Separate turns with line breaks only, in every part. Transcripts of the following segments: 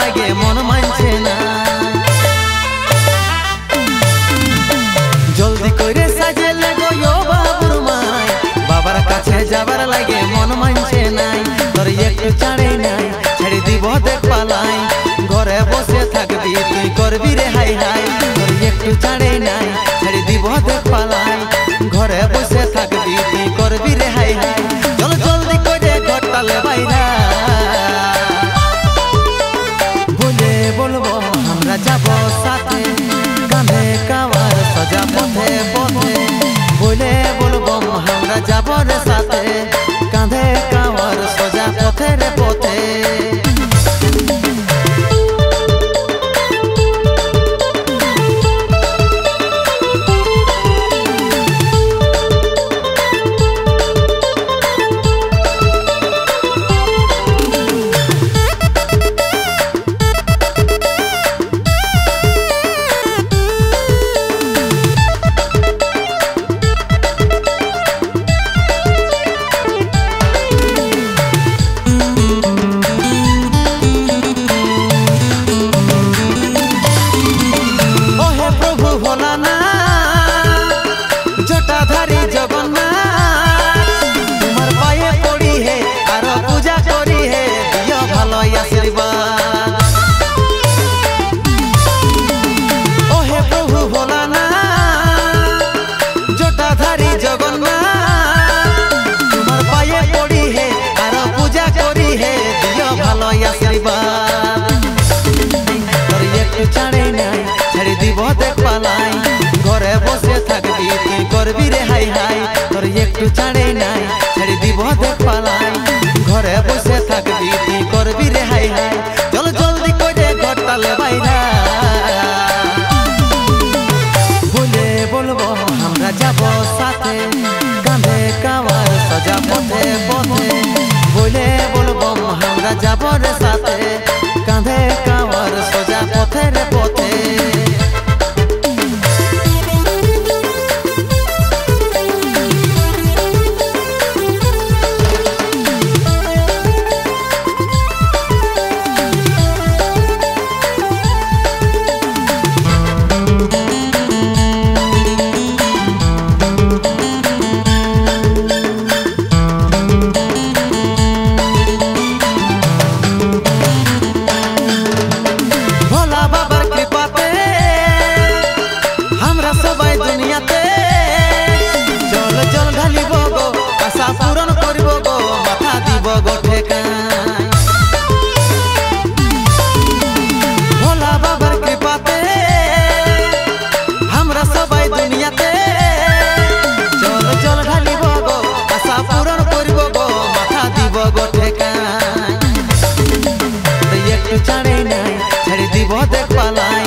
লাগে মন মানছে না। জলদি করে সাজেলে গো বাবুর মাই, বাবার কাছে যাবার লাগে মন মানছে নাই। তোর একটু ছাড়ে নাই, ছেড়ে দিব দেখ পালাই, ঘরে বসে থাকবি তুই করবি রে হাই হাই। তোর একটু ছাড়ে নাই, ছেড়ে দিব দেখ পালাই, ঘরে বসে থাকবি তুই করবি রে হাই হাই। চল জলদি করে ঘরটালে বাইরা, বলে বলবো আমরা যাব সাথে, কাঁধে কাওয়ার সজা পথে পথে। বলে বলবো আমরা যাব রে সাথে, কাঁধে কাওয়ার সজা পথে রে পথে। জটাধারী জগন্নাথ তোমার পায়ে পড়ি হে আর পূজা করি হে, দিও ভালো আশীর্বাদ। ও হে প্রভু ভোলানাথ, জটাধারী জগন্নাথ তোমার পায়ে পড়ি হে আর পূজা করি হে, দিও ভালো আশীর্বাদ। তোর একটু ছাড়ে নাই, ছেড়ে দিব দেখ পালাই, ঘরে বসে থাকবি তুই করবি রে হাই হাই। তোর একটু ছাড়ে নাই, ছেড়ে দিব দেখ পালাই, ঘরে বসে থাকবি তুই করবি রে হাই হাই। চল জলদি করে ঘরটালে বাইরা, বলে বলবো আমরা যাব সাথে, কাঁধে কাওয়ার সজা পথে পথে। বলে বলবো আমরা যাব রে সাথে, কাঁধে কাওয়ার সজা পথে রে পথে। পূরণ করিব গো, মাথা দিব গো ঠেকায়। ভোলা বাবার কৃপাতে আমরা সবাই দুনিয়াতে, জল জল ঢালিব গো, আশা পূরণ করিব গো, মাথা দিব গো ঠেকায়। একটু ছাড়ে নাই, ছেড়ে দিব দেখ পালাই,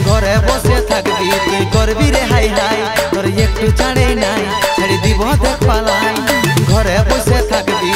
ঘরে বসে থাকবি তুই করবি রে হাই হাই। তোর একটু ছাড়ে নাই, ছেড়ে দিব দেখ পালাই, ঘরে বসে থাকবি।